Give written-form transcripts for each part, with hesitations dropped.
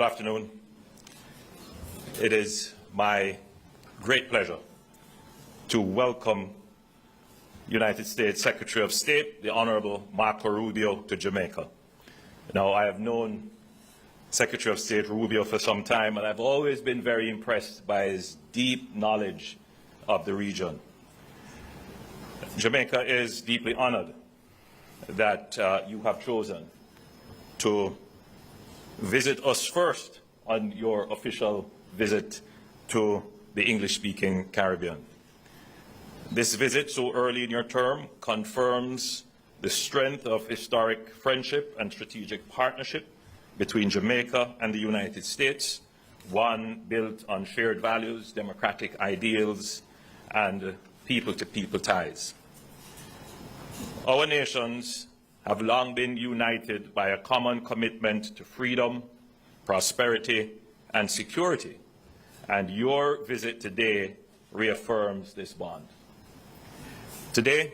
Good afternoon. It is my great pleasure to welcome United States Secretary of State, the Honorable Marco Rubio, to Jamaica. Now, I have known Secretary of State Rubio for some time, and I've always been very impressed by his deep knowledge of the region. Jamaica is deeply honored that you have chosen to visit us first on your official visit to the English-speaking Caribbean. This visit so early in your term confirms the strength of historic friendship and strategic partnership between Jamaica and the United States, one built on shared values, democratic ideals, and people-to-people ties. Our nations have long been united by a common commitment to freedom, prosperity, and security, and your visit today reaffirms this bond. Today,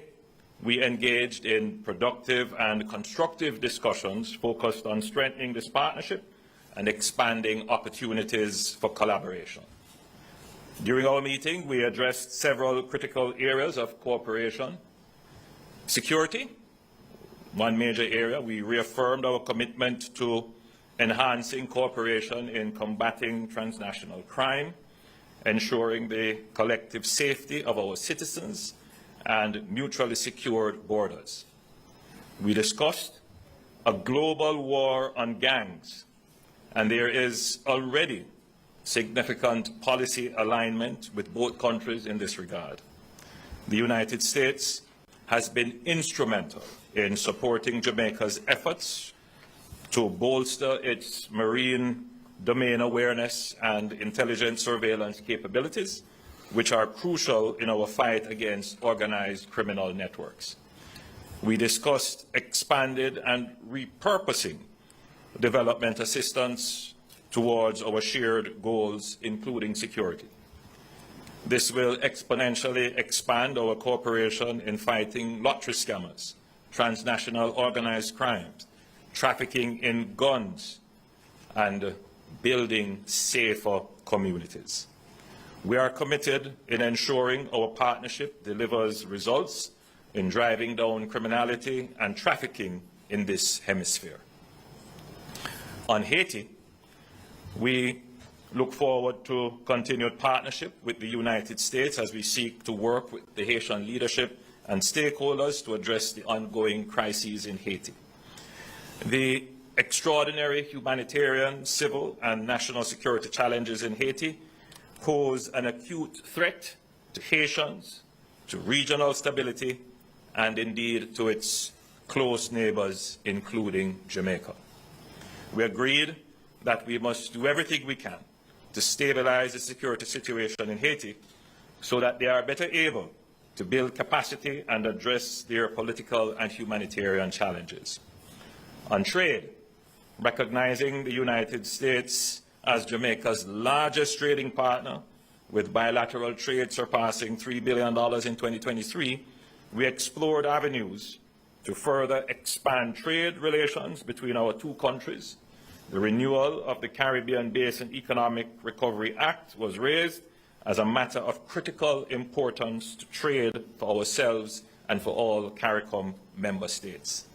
we engaged in productive and constructive discussions focused on strengthening this partnership and expanding opportunities for collaboration. During our meeting, we addressed several critical areas of cooperation. Security, one major area. We reaffirmed our commitment to enhancing cooperation in combating transnational crime, ensuring the collective safety of our citizens, and mutually secured borders. We discussed a global war on gangs, and there is already significant policy alignment with both countries in this regard. The United States has been instrumental in supporting Jamaica's efforts to bolster its marine domain awareness and intelligence surveillance capabilities, which are crucial in our fight against organized criminal networks. We discussed expanded and repurposing development assistance towards our shared goals, including security. This will exponentially expand our cooperation in fighting lottery scammers, transnational organized crimes, trafficking in guns, and building safer communities. We are committed in ensuring our partnership delivers results in driving down criminality and trafficking in this hemisphere. On Haiti, we look forward to continued partnership with the United States as we seek to work with the Haitian leadership and stakeholders to address the ongoing crises in Haiti. The extraordinary humanitarian, civil, and national security challenges in Haiti pose an acute threat to Haitians, to regional stability, and indeed to its close neighbors, including Jamaica. We agreed that we must do everything we can to stabilize the security situation in Haiti so that they are better able to build capacity and address their political and humanitarian challenges. On trade, recognizing the United States as Jamaica's largest trading partner, with bilateral trade surpassing $3 billion in 2023, we explored avenues to further expand trade relations between our two countries. The renewal of the Caribbean Basin Economic Recovery Act was raised as a matter of critical importance to trade for ourselves and for all CARICOM member states.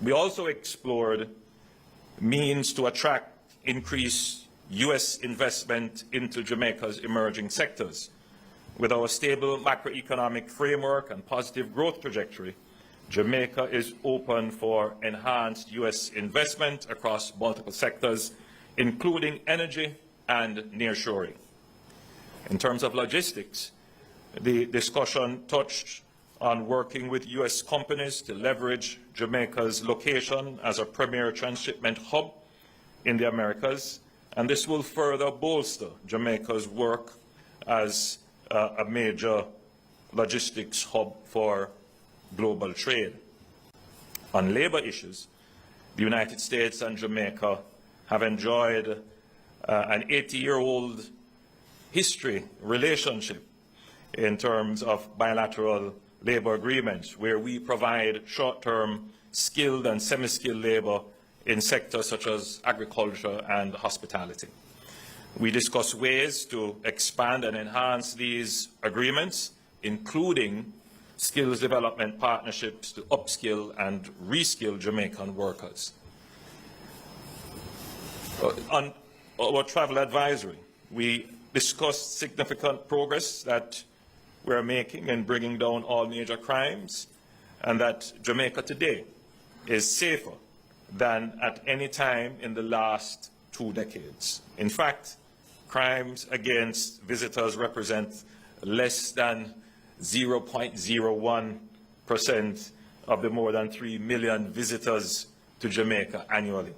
We also explored means to attract increased U.S. investment into Jamaica's emerging sectors. With our stable macroeconomic framework and positive growth trajectory, Jamaica is open for enhanced U.S. investment across multiple sectors, including energy and nearshoring. In terms of logistics, the discussion touched on working with U.S. companies to leverage Jamaica's location as a premier transshipment hub in the Americas, and this will further bolster Jamaica's work as a major logistics hub for global trade. On labor issues, the United States and Jamaica have enjoyed an 80-year-old relationship in terms of bilateral labor agreements, where we provide short-term skilled and semi-skilled labor in sectors such as agriculture and hospitality. We discuss ways to expand and enhance these agreements, including skills development partnerships to upskill and reskill Jamaican workers. On our travel advisory, we discussed significant progress that we're making in bringing down all major crimes, and that Jamaica today is safer than at any time in the last 2 decades. In fact, crimes against visitors represent less than 0.01% of the more than 3 million visitors to Jamaica annually.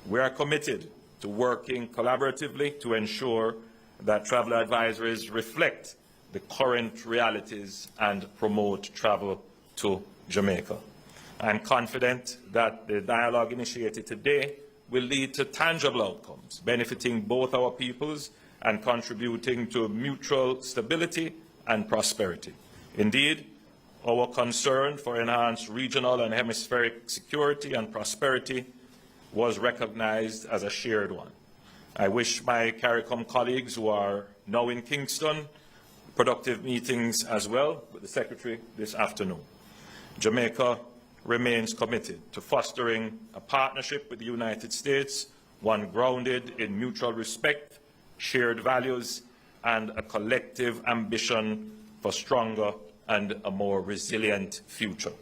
We are committed to working collaboratively to ensure that travel advisories reflect the current realities and promote travel to Jamaica. I'm confident that the dialogue initiated today will lead to tangible outcomes, benefiting both our peoples and contributing to mutual stability and prosperity. Indeed, our concern for enhanced regional and hemispheric security and prosperity was recognized as a shared one. I wish my CARICOM colleagues who are now in Kingston productive meetings as well with the Secretary this afternoon. Jamaica remains committed to fostering a partnership with the United States, one grounded in mutual respect, shared values, and a collective ambition for stronger and a more resilient future.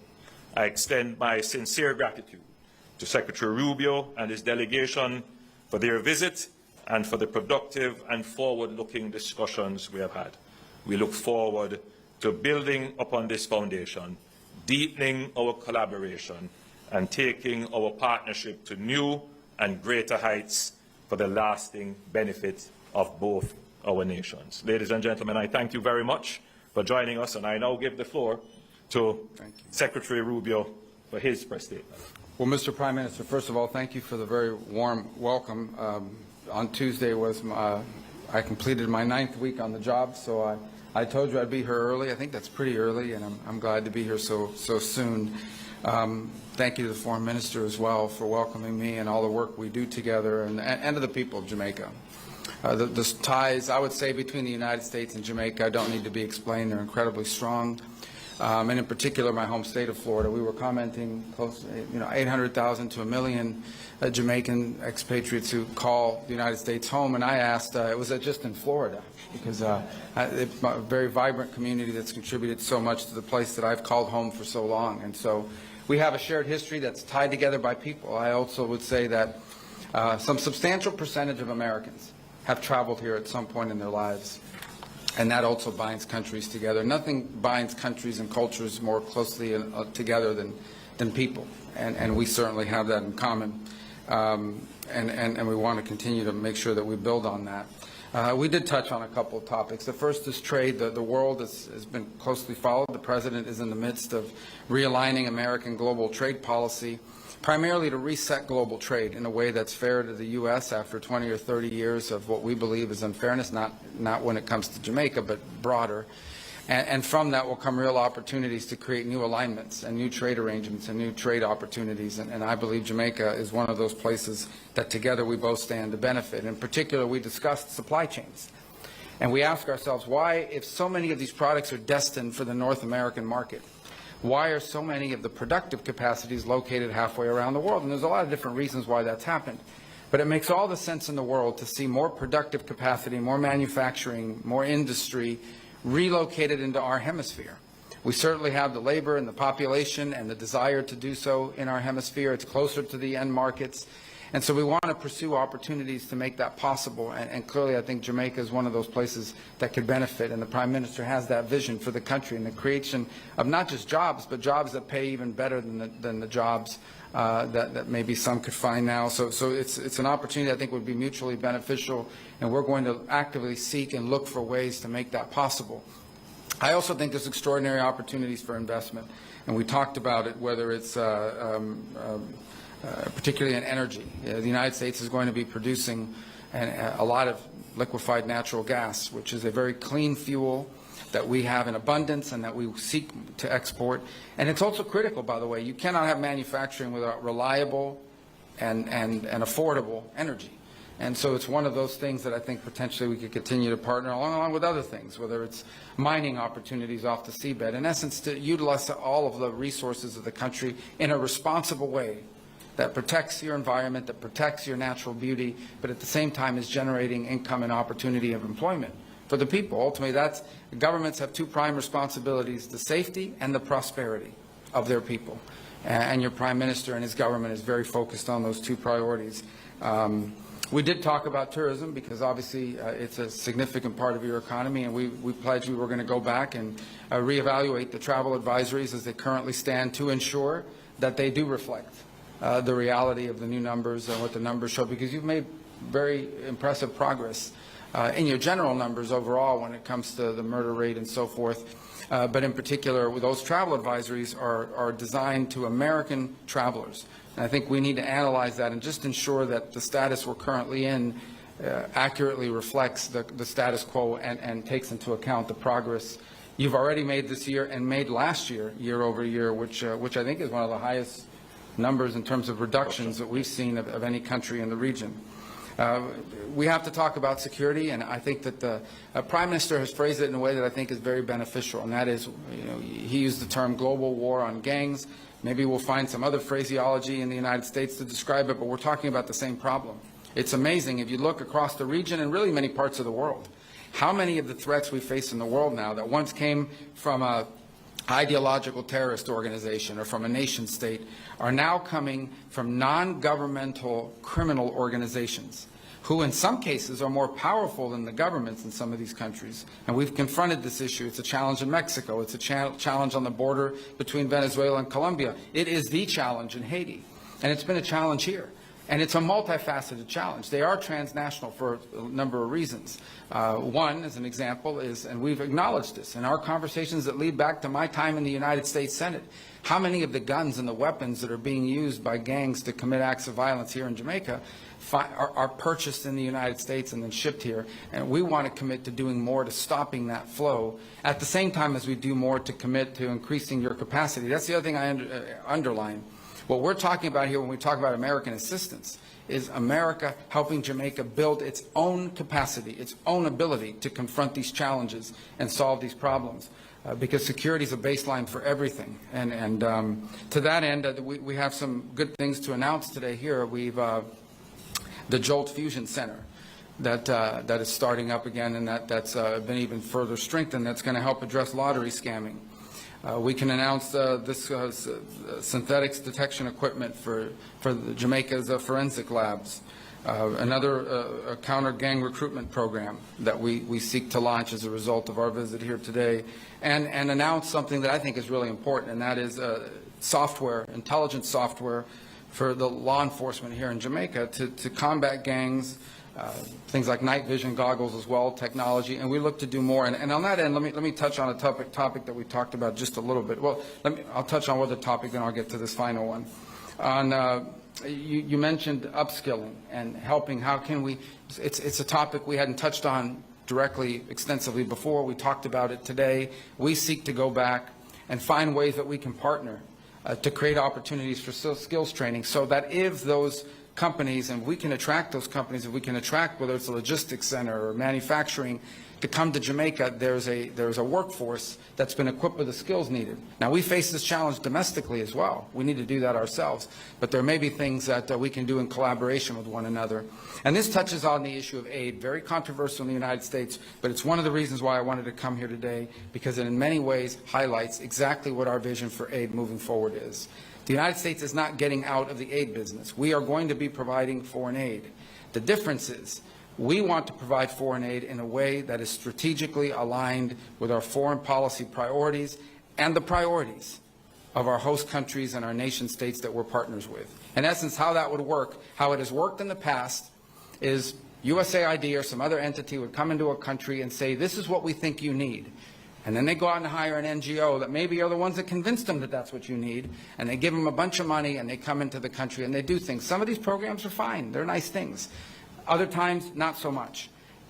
I extend my sincere gratitude to Secretary Rubio and his delegation for their visit and for the productive and forward-looking discussions we have had. We look forward to building upon this foundation, deepening our collaboration, and taking our partnership to new and greater heights for the lasting benefit of both our nations. Ladies and gentlemen, I thank you very much for joining us, and I now give the floor to Secretary Rubio for his press statement. Well, Mr. Prime Minister, first of all, thank you for the very warm welcome. On Tuesday I completed my 9th week on the job, so I told you I'd be here early. I think that's pretty early, and I'm glad to be here so soon. Thank you to the Foreign Minister as well for welcoming me and all the work we do together, and to the people of Jamaica. The ties, I would say, between the United States and Jamaica don't need to be explained. They're incredibly strong. And in particular, my home state of Florida, we were commenting close, 800,000 to 1 million Jamaican expatriates who call the United States home. And I asked, was that just in Florida? Because it's a very vibrant community that's contributed so much to the place that I've called home for so long. And so we have a shared history that's tied together by people. I also would say that some substantial percentage of Americans have traveled here at some point in their lives. And that also binds countries together. Nothing binds countries and cultures more closely together than people. And we certainly have that in common. And we want to continue to make sure that we build on that. We did touch on a couple of topics. The first is trade. The world has been closely followed. The President is in the midst of realigning American global trade policy, primarily to reset global trade in a way that's fair to the U.S. after 20 or 30 years of what we believe is unfairness, not when it comes to Jamaica, but broader. And from that will come real opportunities to create new alignments and new trade arrangements and new trade opportunities. And I believe Jamaica is one of those places that together we both stand to benefit. In particular, we discussed supply chains. And we ask ourselves why, if so many of these products are destined for the North American market, why are so many of the productive capacities located halfway around the world? And there's a lot of different reasons why that's happened. But it makes all the sense in the world to see more productive capacity, more manufacturing, more industry relocated into our hemisphere. We certainly have the labor and the population and the desire to do so in our hemisphere. It's closer to the end markets. And so we want to pursue opportunities to make that possible. And clearly I think Jamaica is one of those places that could benefit. And the Prime Minister has that vision for the country and the creation of not just jobs, but jobs that pay even better than the jobs that maybe some could find now. So it's an opportunity I think would be mutually beneficial. And we're going to actively seek and look for ways to make that possible. I also think there's extraordinary opportunities for investment. And we talked about it, whether it's particularly in energy. The United States is going to be producing a lot of liquefied natural gas, which is a very clean fuel that we have in abundance and that we seek to export. And it's also critical, by the way. You cannot have manufacturing without reliable, and affordable energy. And so it's one of those things that I think potentially we could continue to partner along with other things, whether it's mining opportunities off the seabed. In essence, to utilize all of the resources of the country in a responsible way that protects your environment, that protects your natural beauty, but at the same time is generating income and opportunity of employment for the people. Ultimately, governments have two prime responsibilities: the safety and the prosperity of their people. And your Prime Minister and his government is very focused on those two priorities. We did talk about tourism because obviously it's a significant part of your economy, and we pledged we were going to go back and reevaluate the travel advisories as they currently stand to ensure that they do reflect the reality of the new numbers and what the numbers show, because you've made very impressive progress in your general numbers overall when it comes to the murder rate and so forth. But in particular, those travel advisories are designed to American travelers. And I think we need to analyze that and just ensure that the status we're currently in accurately reflects the status quo and takes into account the progress you've already made this year and made last year, year over year, which I think is one of the highest numbers in terms of reductions that we've seen of any country in the region. We have to talk about security, and I think that the Prime Minister has phrased it in a way that I think is very beneficial, and that is, he used the term global war on gangs. Maybe we'll find some other phraseology in the United States to describe it, but we're talking about the same problem. It's amazing, if you look across the region and really many parts of the world, how many of the threats we face in the world now that once came from a ideological terrorist organization or from a nation state are now coming from non-governmental criminal organizations who in some cases are more powerful than the governments in some of these countries. And we've confronted this issue. It's a challenge in Mexico. It's a challenge on the border between Venezuela and Colombia. It is the challenge in Haiti. And it's been a challenge here. And it's a multifaceted challenge. They are transnational for a number of reasons. One, as an example, is, and we've acknowledged this in our conversations that lead back to my time in the United States Senate, how many of the guns and the weapons that are being used by gangs to commit acts of violence here in Jamaica are purchased in the United States and then shipped here. And we want to commit to doing more to stopping that flow at the same time as we do more to commit to increasing your capacity. That's the other thing I underline. What we're talking about here when we talk about American assistance is America helping Jamaica build its own capacity, its own ability to confront these challenges and solve these problems, because security is a baseline for everything. And to that end, we have some good things to announce today here. We've the Jolt Fusion Center that is starting up again, and that's been even further strengthened. That's going to help address lottery scamming. We can announce this synthetics detection equipment for Jamaica's forensic labs. Another counter-gang recruitment program that we seek to launch as a result of our visit here today, and announce something that I think is really important, and that is software, intelligence software for the law enforcement here in Jamaica to combat gangs, things like night vision goggles as well, technology, and we look to do more. And on that end, let me touch on a topic that we talked about just a little bit. Well, I'll touch on one topic, then I'll get to this final one. You mentioned upskilling and helping. How can we? It's a topic we hadn't touched on directly, extensively before. We talked about it today. We seek to go back and find ways that we can partner to create opportunities for skills training, so that if those companies, and we can attract those companies, if we can attract, whether it's a logistics center or manufacturing, to come to Jamaica, there's a workforce that's been equipped with the skills needed. Now, we face this challenge domestically as well. We need to do that ourselves. But there may be things that we can do in collaboration with one another. And this touches on the issue of aid, very controversial in the United States, but it's one of the reasons why I wanted to come here today, because it in many ways highlights exactly what our vision for aid moving forward is. The United States is not getting out of the aid business. We are going to be providing foreign aid. The difference is we want to provide foreign aid in a way that is strategically aligned with our foreign policy priorities and the priorities of our host countries and our nation states that we're partners with. In essence, how that would work, how it has worked in the past, is USAID or some other entity would come into a country and say, this is what we think you need. And then they go out and hire an NGO that maybe are the ones that convinced them that that's what you need, and they give them a bunch of money, and they come into the country and they do things. Some of these programs are fine. They're nice things. Other times, not so much.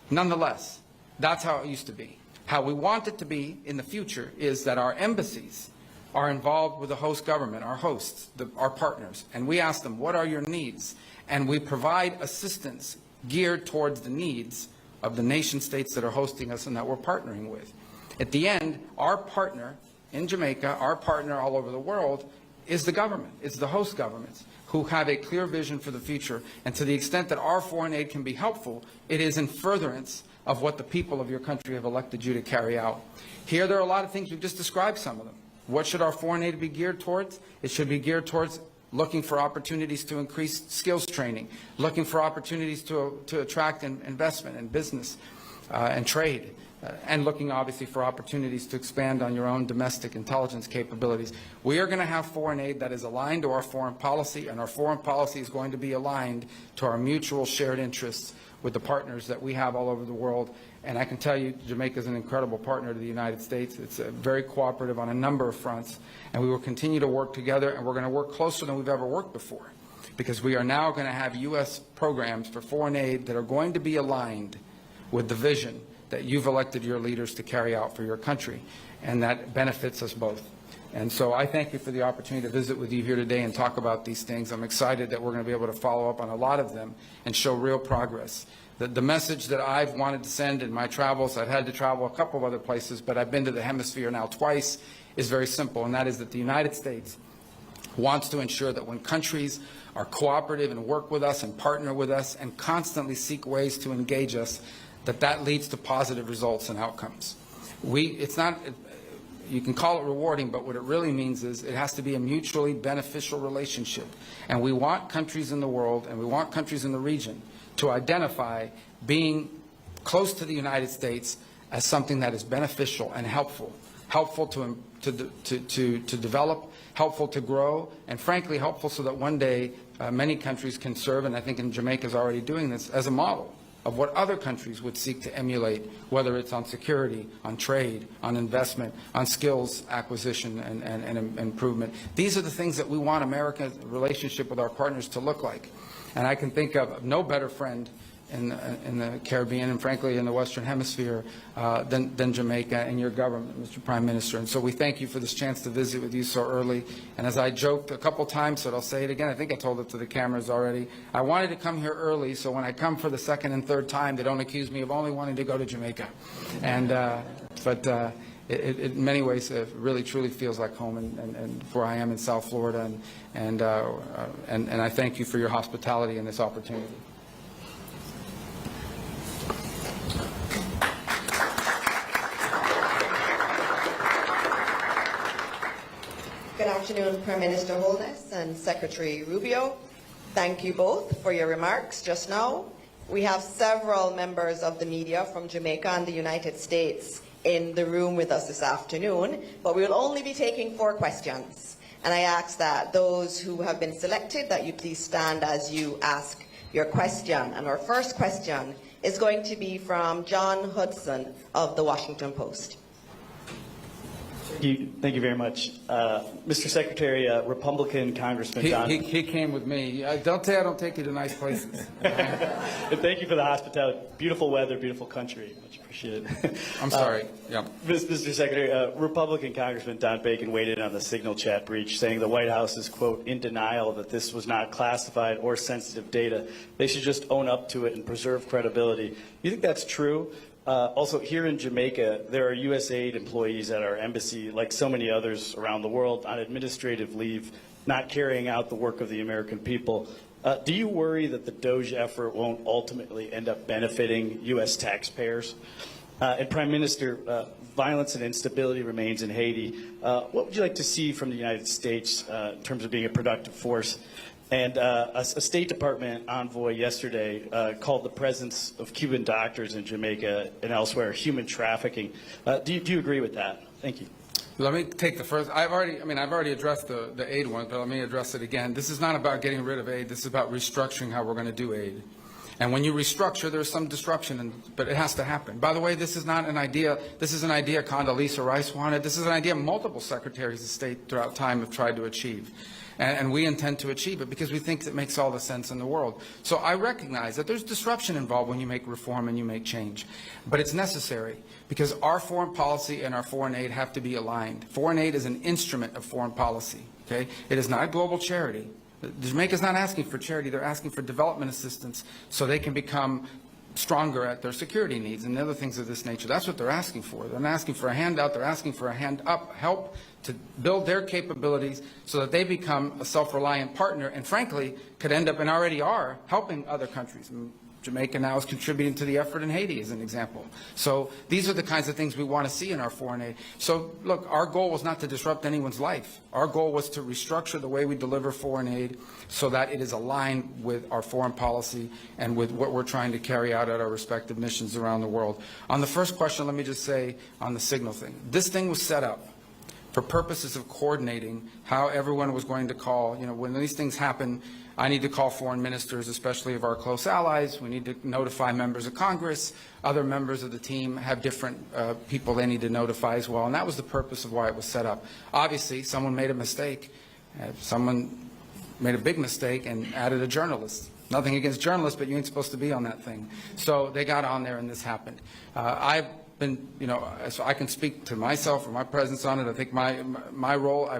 Nonetheless, that's how it used to be. How we want it to be in the future is that our embassies are involved with the host government, our hosts, our partners, and we ask them, what are your needs? And we provide assistance geared towards the needs of the nation states that are hosting us and that we're partnering with. At the end, our partner in Jamaica, our partner all over the world, is the government. It's the host governments who have a clear vision for the future. And to the extent that our foreign aid can be helpful, it is in furtherance of what the people of your country have elected you to carry out. Here, there are a lot of things. We've just described some of them. What should our foreign aid be geared towards? It should be geared towards looking for opportunities to increase skills training, looking for opportunities to attract investment and business and trade, and looking obviously for opportunities to expand on your own domestic intelligence capabilities. We are going to have foreign aid that is aligned to our foreign policy, and our foreign policy is going to be aligned to our mutual shared interests with the partners that we have all over the world. And I can tell you, Jamaica is an incredible partner to the United States. It's very cooperative on a number of fronts, and we will continue to work together, and we're going to work closer than we've ever worked before, because we are now going to have U.S. programs for foreign aid that are going to be aligned with the vision that you've elected your leaders to carry out for your country, and that benefits us both. And so I thank you for the opportunity to visit with you here today and talk about these things. I'm excited that we're going to be able to follow up on a lot of them and show real progress. The message that I've wanted to send in my travels, I've had to travel a couple of other places, but I've been to the hemisphere now twice, is very simple, and that is that the United States wants to ensure that when countries are cooperative and work with us and partner with us and constantly seek ways to engage us, that leads to positive results and outcomes. It's not, you can call it rewarding, but what it really means is it has to be a mutually beneficial relationship. And we want countries in the world, and we want countries in the region to identify being close to the United States as something that is beneficial and helpful to develop, helpful to grow, and frankly helpful so that one day many countries can serve, and I think Jamaica is already doing this, as a model of what other countries would seek to emulate, whether it's on security, on trade, on investment, on skills acquisition and improvement. These are the things that we want America's relationship with our partners to look like. And I can think of no better friend in the Caribbean and frankly in the Western Hemisphere than Jamaica and your government, Mr. Prime Minister. And so we thank you for this chance to visit with you so early. And as I joked a couple times, so I'll say it again, I think I told it to the cameras already, I wanted to come here early so when I come for the second and third time, they don't accuse me of only wanting to go to Jamaica. And it in many ways really truly feels like home, and where I am in South Florida, and I thank you for your hospitality and this opportunity. Good afternoon, Prime Minister Holness and Secretary Rubio. Thank you both for your remarks just now. We have several members of the media from Jamaica and the United States in the room with us this afternoon, but we will only be taking 4 questions. And I ask that those who have been selected, that you please stand as you ask your question. And our first question is going to be from John Hudson of the Washington Post. Thank you very much. Mr. Secretary, Republican Congressman Don... He came with me. Don't say I don't take you to nice places. And thank you for the hospitality. Beautiful weather, beautiful country. Much appreciated. I'm sorry. Yeah. Mr. Secretary, Republican Congressman Don Bacon weighed in on the Signal chat breach, saying the White House is, quote, in denial that this was not classified or sensitive data. They should just own up to it and preserve credibility. You think that's true? Also, here in Jamaica, there are USAID employees at our embassy, like so many others around the world, on administrative leave, not carrying out the work of the American people. Do you worry that the DOGE effort won't ultimately end up benefiting U.S. taxpayers? And Prime Minister, violence and instability remains in Haiti. What would you like to see from the United States in terms of being a productive force? And a State Department envoy yesterday called the presence of Cuban doctors in Jamaica and elsewhere human trafficking. Do you agree with that? Thank you. Let me take the first. I've already addressed the aid one, but let me address it again. This is not about getting rid of aid. This is about restructuring how we're going to do aid. And when you restructure, there's some disruption, but it has to happen. By the way, this is not an idea. This is an idea Condoleezza Rice wanted. This is an idea multiple secretaries of state throughout time have tried to achieve. And we intend to achieve it because we think it makes all the sense in the world. So I recognize that there's disruption involved when you make reform and you make change. But it's necessary because our foreign policy and our foreign aid have to be aligned. Foreign aid is an instrument of foreign policy. Okay? It is not global charity. Jamaica's not asking for charity. They're asking for development assistance so they can become stronger at their security needs and other things of this nature. That's what they're asking for. They're not asking for a handout. They're asking for a hand up, help to build their capabilities so that they become a self-reliant partner and, frankly, could end up and already are helping other countries. Jamaica now is contributing to the effort in Haiti, as an example. So these are the kinds of things we want to see in our foreign aid. So, look, our goal was not to disrupt anyone's life. Our goal was to restructure the way we deliver foreign aid so that it is aligned with our foreign policy and with what we're trying to carry out at our respective missions around the world. On the first question, let me just say on the signal thing. This thing was set up for purposes of coordinating how everyone was going to call. You know, when these things happen, I need to call foreign ministers, especially of our close allies. We need to notify members of Congress. Other members of the team have different people they need to notify as well. And that was the purpose of why it was set up. Obviously, someone made a mistake. Someone made a big mistake and added a journalist. Nothing against journalists, but you ain't supposed to be on that thing. So they got on there and this happened. I've been, you know, so I can speak to myself or my presence on it. I think my role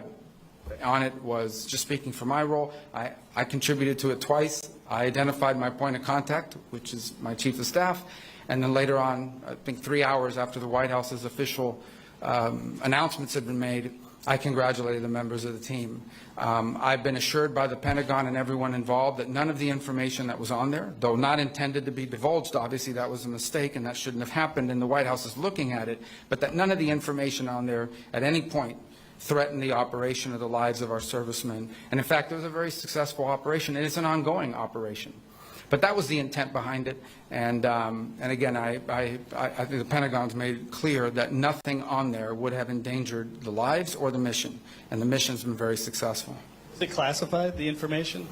on it was just speaking for my role. I contributed to it twice. I identified my point of contact, which is my chief of staff, and then later on, I think 3 hours after the White House's official announcements had been made, I congratulated the members of the team. I've been assured by the Pentagon and everyone involved that none of the information that was on there, though not intended to be divulged, obviously that was a mistake and that shouldn't have happened, and the White House is looking at it, but that none of the information on there at any point threaten the operation or the lives of our servicemen. And in fact, it was a very successful operation, and it's an ongoing operation. But that was the intent behind it. And again, I think the Pentagon's made clear that nothing on there would have endangered the lives or the mission. And the mission's been very successful. Is it classified, the information?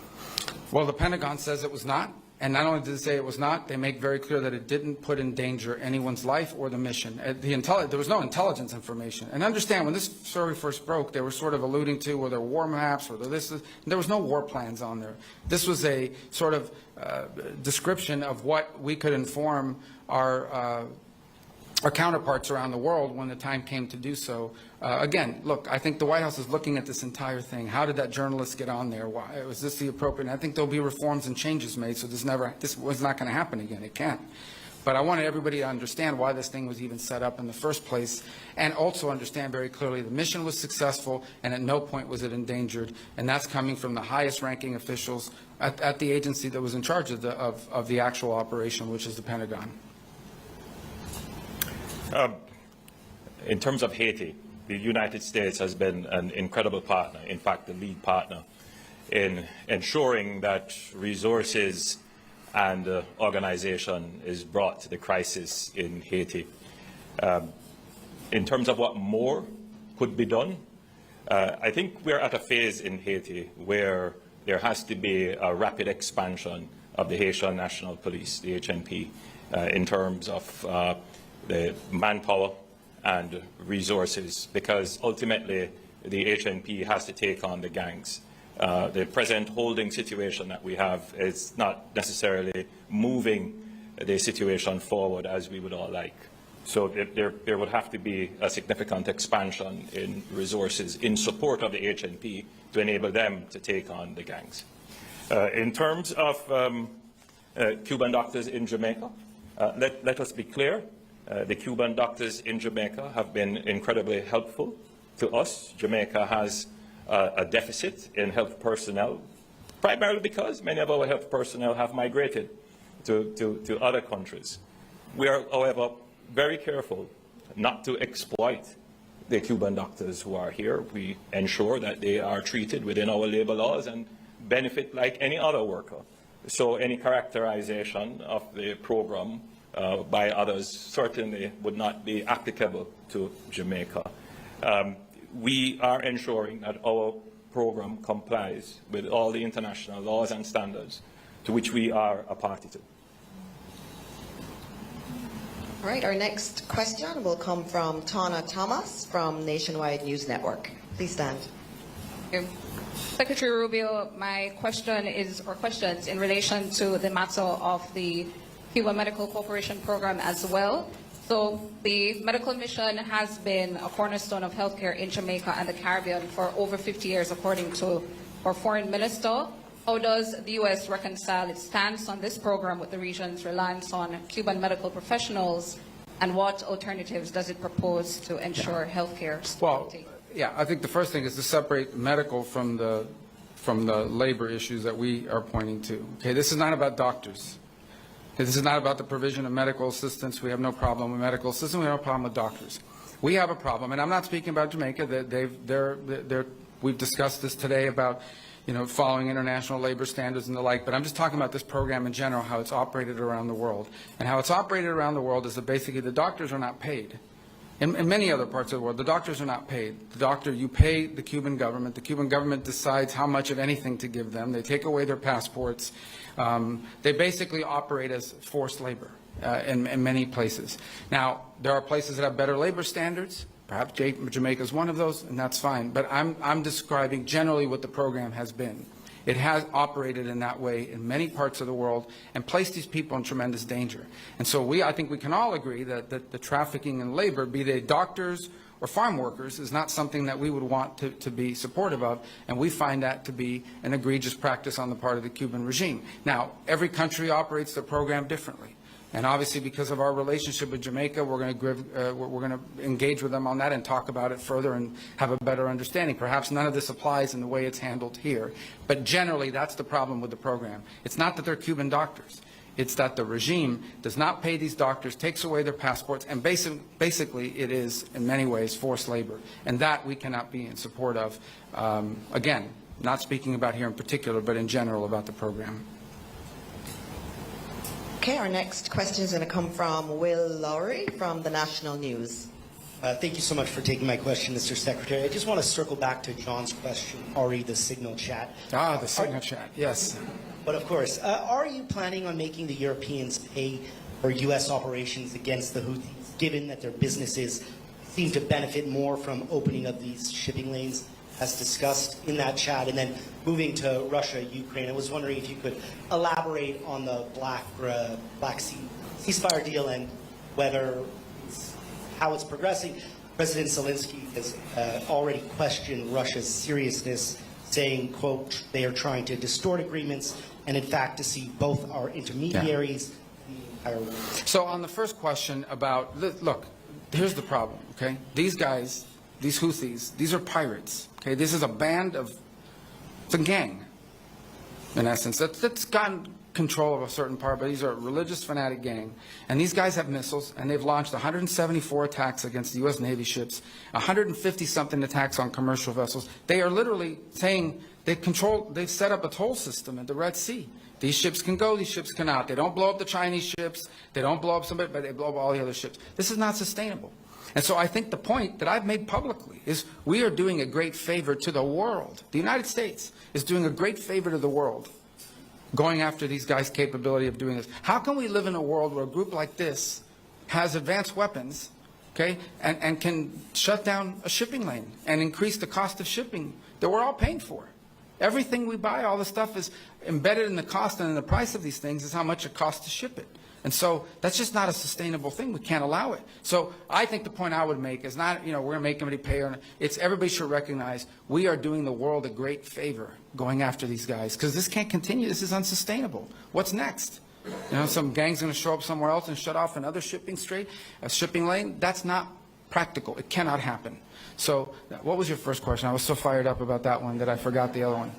Well, the Pentagon says it was not. And not only did it say it was not, they make very clear that it didn't put in danger anyone's life or the mission. There was no intelligence information. And understand, when this story first broke, they were sort of alluding to were there war maps or there was no war plans on there. This was a sort of description of what we could inform our counterparts around the world when the time came to do so. Again, look, I think the White House is looking at this entire thing. How did that journalist get on there? Why was this the appropriate? And I think there'll be reforms and changes made, so this was not going to happen again. It can't. But I wanted everybody to understand why this thing was even set up in the first place, and also understand very clearly the mission was successful, and at no point was it endangered. And that's coming from the highest-ranking officials at the agency that was in charge of the actual operation, which is the Pentagon. In terms of Haiti, the United States has been an incredible partner, in fact, the lead partner, in ensuring that resources and organization is brought to the crisis in Haiti. In terms of what more could be done, I think we're at a phase in Haiti where there has to be a rapid expansion of the Haitian National Police, the HNP, in terms of the manpower and resources, because ultimately the HNP has to take on the gangs. The present holding situation that we have is not necessarily moving the situation forward as we would all like. So there would have to be a significant expansion in resources in support of the HNP to enable them to take on the gangs. In terms of Cuban doctors in Jamaica, let us be clear. The Cuban doctors in Jamaica have been incredibly helpful to us. Jamaica has a deficit in health personnel, primarily because many of our health personnel have migrated to other countries. We are, however, very careful not to exploit the Cuban doctors who are here. We ensure that they are treated within our labor laws and benefit like any other worker. So any characterization of the program by others certainly would not be applicable to Jamaica. We are ensuring that our program complies with all the international laws and standards to which we are a party to. All right, our next question will come from Tana Thomas from Nationwide News Network. Please stand. Okay. Secretary Rubio, my question is, or questions in relation to the matter of the Cuban Medical Corporation program as well. So the medical mission has been a cornerstone of healthcare in Jamaica and the Caribbean for over 50 years, according to our foreign minister. How does the U.S. reconcile its stance on this program with the region's reliance on Cuban medical professionals, and what alternatives does it propose to ensure healthcare stability? Well, yeah, I think the first thing is to separate medical from the labor issues that we are pointing to. Okay, this is not about doctors. Okay, this is not about the provision of medical assistance. We have no problem with medical assistance. We have no problem with doctors. We have a problem, and I'm not speaking about Jamaica. We've discussed this today about, following international labor standards and the like, but I'm just talking about this program in general, how it's operated around the world. And how it's operated around the world is that basically the doctors are not paid. In many other parts of the world, the doctors are not paid. You pay the Cuban government. The Cuban government decides how much of anything to give them. They take away their passports. They basically operate as forced labor in many places. Now, there are places that have better labor standards. Perhaps Jamaica is one of those, and that's fine. But I'm describing generally what the program has been. It has operated in that way in many parts of the world and placed these people in tremendous danger. And so I think we can all agree that the trafficking in labor, be they doctors or farm workers, is not something that we would want to be supportive of, and we find that to be an egregious practice on the part of the Cuban regime. Now, every country operates their program differently. And obviously, because of our relationship with Jamaica, we're going to engage with them on that and talk about it further and have a better understanding. Perhaps none of this applies in the way it's handled here. But generally, that's the problem with the program. It's not that they're Cuban doctors. It's that the regime does not pay these doctors, takes away their passports, and basically it is, in many ways, forced labor. And that we cannot be in support of. Again, not speaking about here in particular, but in general about the program. Okay, our next question is going to come from Will Lowry from the National News. Thank you so much for taking my question, Mr. Secretary. I just want to circle back to John's question, the signal chat. The signal chat, yes. But of course, are you planning on making the Europeans pay for U.S. operations against the Houthis, given that their businesses seem to benefit more from opening up these shipping lanes, as discussed in that chat? And then moving to Russia, Ukraine, I was wondering if you could elaborate on the Black Sea ceasefire deal and how it's progressing. President Zelensky has already questioned Russia's seriousness, saying, quote, they are trying to distort agreements and, in fact, to see both our intermediaries in the entire world. So on the first question about, look, here's the problem, okay? These guys, these Houthis, these are pirates, okay? This is a band of, it's a gang, in essence. That's gotten control of a certain part, but these are a religious fanatic gang. And these guys have missiles, and they've launched 174 attacks against the U.S. Navy ships, 150-something attacks on commercial vessels. They are literally saying they've set up a toll system at the Red Sea. These ships can go, these ships cannot. They don't blow up the Chinese ships, they don't blow up somebody, but they blow up all the other ships. This is not sustainable. And so I think the point that I've made publicly is we are doing a great favor to the world. The United States is doing a great favor to the world, going after these guys' capability of doing this. How can we live in a world where a group like this has advanced weapons, okay, and can shut down a shipping lane and increase the cost of shipping that we're all paying for? Everything we buy, all the stuff is embedded in the cost and in the price of these things is how much it costs to ship it. And so that's just not a sustainable thing. We can't allow it. So I think the point I would make is not, we're going to make everybody pay. It's everybody should recognize we are doing the world a great favor going after these guys, because this can't continue. This is unsustainable. What's next? Some gang's going to show up somewhere else and shut off another shipping lane. That's not practical. It cannot happen. So what was your first question? I was so fired up about that one that I forgot the other one.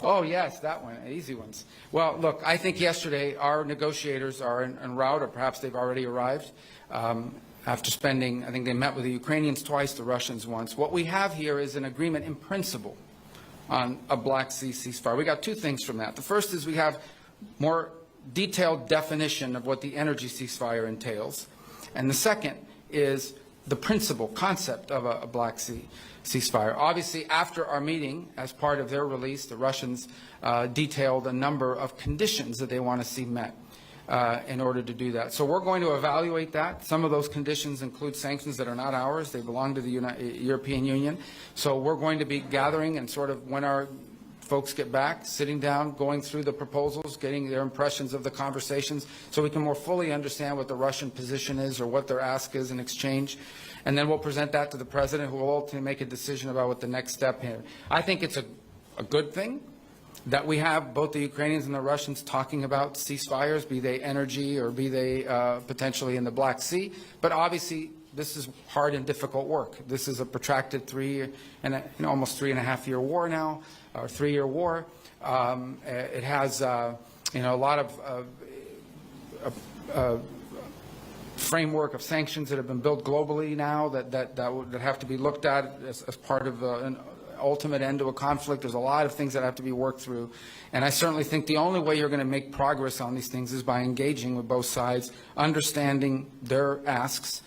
Oh, yes, that one, easy ones. Well, look, I think yesterday our negotiators are en route, or perhaps they've already arrived, after spending, I think they met with the Ukrainians twice, the Russians once. What we have here is an agreement in principle on a Black Sea ceasefire. We got two things from that. The first is we have more detailed definition of what the energy ceasefire entails. And the second is the principle, concept of a Black Sea ceasefire. Obviously, after our meeting, as part of their release, the Russians detailed a number of conditions that they want to see met. in order to do that. So we're going to evaluate that. Some of those conditions include sanctions that are not ours. They belong to the European Union. So we're going to be gathering and sort of when our folks get back, sitting down, going through the proposals, getting their impressions of the conversations so we can more fully understand what the Russian position is or what their ask is in exchange. And then we'll present that to the president, who will ultimately make a decision about what the next step is. I think it's a good thing that we have both the Ukrainians and the Russians talking about ceasefires, be they energy or be they potentially in the Black Sea. But obviously, this is hard and difficult work. This is a protracted almost 3.5-year war now, or 3-year war. It has a lot of framework of sanctions that have been built globally now that have to be looked at as part of an ultimate end to a conflict. There's a lot of things that have to be worked through. And I certainly think the only way you're going to make progress on these things is by engaging with both sides, understanding their asks,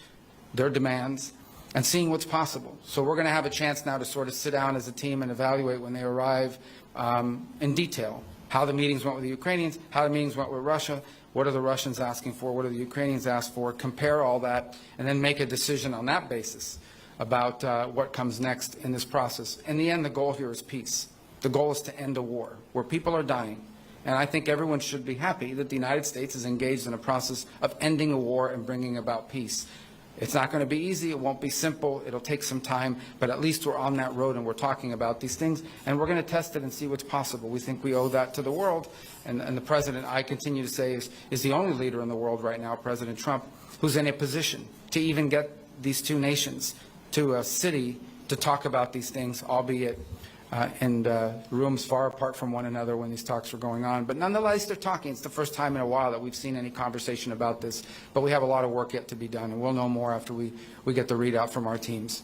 their demands, and seeing what's possible. So we're going to have a chance now to sort of sit down as a team and evaluate when they arrive in detail how the meetings went with the Ukrainians, how the meetings went with Russia, what are the Russians asking for, what are the Ukrainians asked for, compare all that, and then make a decision on that basis about what comes next in this process. In the end, the goal here is peace. The goal is to end a war where people are dying. And I think everyone should be happy that the United States is engaged in a process of ending a war and bringing about peace. It's not going to be easy. It won't be simple. It'll take some time. But at least we're on that road and we're talking about these things. And we're going to test it and see what's possible. We think we owe that to the world. And the president, I continue to say, is the only leader in the world right now, President Trump, who's in a position to even get these two nations to a city to talk about these things, albeit in rooms far apart from one another when these talks were going on. But nonetheless, they're talking. It's the first time in a while that we've seen any conversation about this. But we have a lot of work yet to be done, and we'll know more after we get the readout from our teams.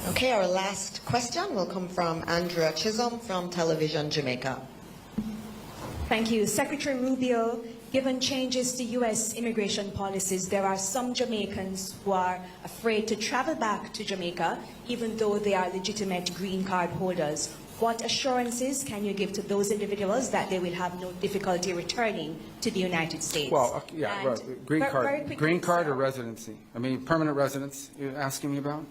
Okay, our last question will come from Andrea Chisholm from Television Jamaica. Thank you. Secretary Rubio, given changes to U.S. immigration policies, there are some Jamaicans who are afraid to travel back to Jamaica, even though they are legitimate green card holders. What assurances can you give to those individuals that they will have no difficulty returning to the United States? Well, yeah, right. Green card or residency? I mean, permanent residence you're asking me about?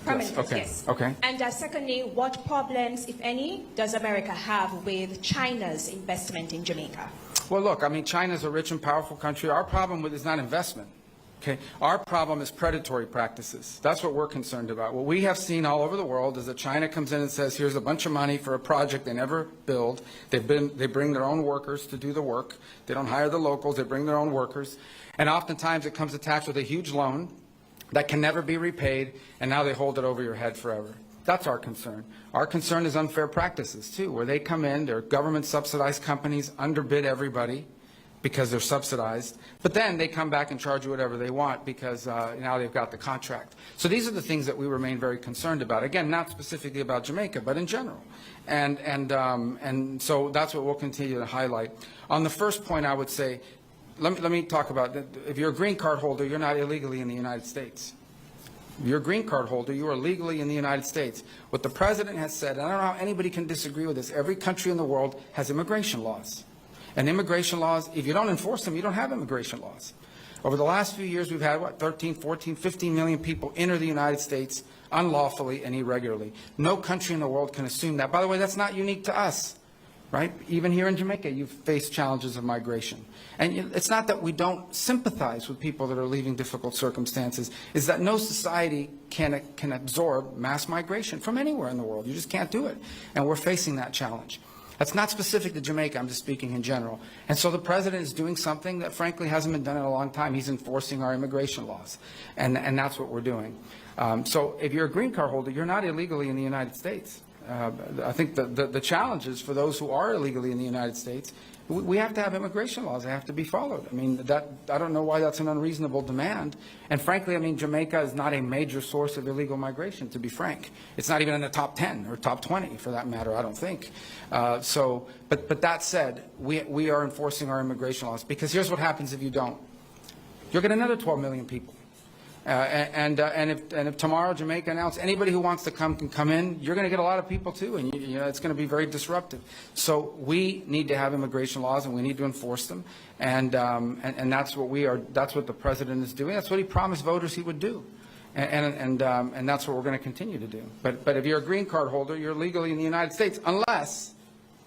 Permanent, yes. Okay. Yes. Okay. And secondly, what problems, if any, does America have with China's investment in Jamaica? Well, look, I mean, China's a rich and powerful country. Our problem with it is not investment. Okay? Our problem is predatory practices. That's what we're concerned about. What we have seen all over the world is that China comes in and says, here's a bunch of money for a project they never build. They bring their own workers to do the work. They don't hire the locals. They bring their own workers. And oftentimes it comes attached with a huge loan that can never be repaid, and now they hold it over your head forever. That's our concern. Our concern is unfair practices, too, where they come in, they're government-subsidized companies, underbid everybody because they're subsidized, but then they come back and charge you whatever they want because now they've got the contract. So these are the things that we remain very concerned about. Again, not specifically about Jamaica, but in general. And so that's what we'll continue to highlight. On the first point, I would say, let me talk about, if you're a green card holder, you're not illegally in the United States. If you're a green card holder, you are legally in the United States. What the president has said, and I don't know how anybody can disagree with this, every country in the world has immigration laws. And immigration laws, if you don't enforce them, you don't have immigration laws. Over the last few years, we've had, 13, 14, 15 million people enter the United States unlawfully and irregularly. No country in the world can assume that. By the way, that's not unique to us. Right? Even here in Jamaica, you've faced challenges of migration. And it's not that we don't sympathize with people that are leaving difficult circumstances. It's that no society can absorb mass migration from anywhere in the world. You just can't do it. And we're facing that challenge. That's not specific to Jamaica. I'm just speaking in general. And so the president is doing something that, frankly, hasn't been done in a long time. He's enforcing our immigration laws. And that's what we're doing. So if you're a green card holder, you're not illegally in the United States. I think the challenge is for those who are illegally in the United States, we have to have immigration laws. They have to be followed. I mean, I don't know why that's an unreasonable demand. And frankly, I mean, Jamaica is not a major source of illegal migration, to be frank. It's not even in the top 10 or top 20, for that matter, I don't think. But that said, we are enforcing our immigration laws, because here's what happens if you don't. You'll get another 12 million people. And if tomorrow Jamaica announced anybody who wants to come can come in, you're going to get a lot of people too, and you know it's going to be very disruptive. So we need to have immigration laws, and we need to enforce them, and that's what we are. That's what the president is doing. That's what he promised voters he would do, and that's what we're going to continue to do. But if you're a green card holder, you're legally in the United States, unless,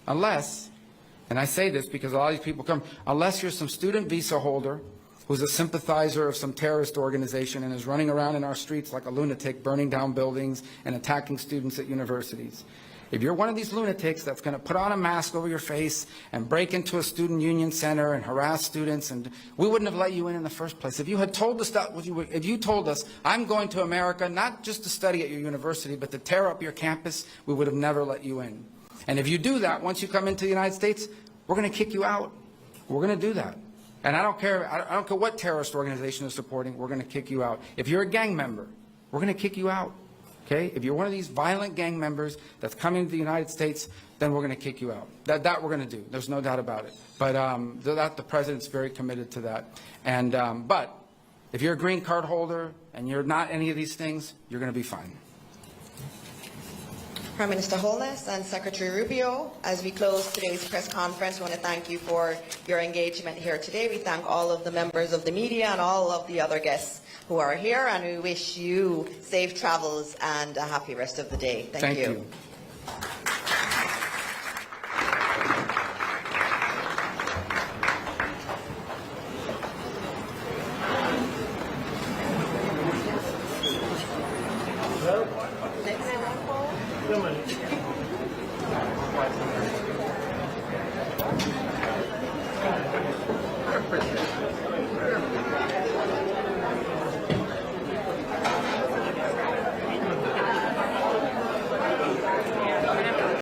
and I say this because a lot of these people come, unless you're some student visa holder who's a sympathizer of some terrorist organization and is running around in our streets like a lunatic, burning down buildings and attacking students at universities. If you're one of these lunatics that's going to put on a mask over your face and break into a student union center and harass students, and we wouldn't have let you in the first place. If you had told us that, if you told us, I'm going to America not just to study at your university, but to tear up your campus, we would have never let you in. And if you do that, once you come into the United States, we're going to kick you out. We're going to do that. And I don't care what terrorist organization is supporting, we're going to kick you out. If you're a gang member, we're going to kick you out. Okay? If you're one of these violent gang members that's coming to the United States, then we're going to kick you out. That we're going to do. There's no doubt about it. But the president's very committed to that. And but if you're a green card holder and you're not any of these things, you're going to be fine. Prime Minister Holness and Secretary Rubio, as we close today's press conference, we want to thank you for your engagement here today. We thank all of the members of the media and all of the other guests who are here, and we wish you safe travels and a happy rest of the day. Thank you. Appreciate it.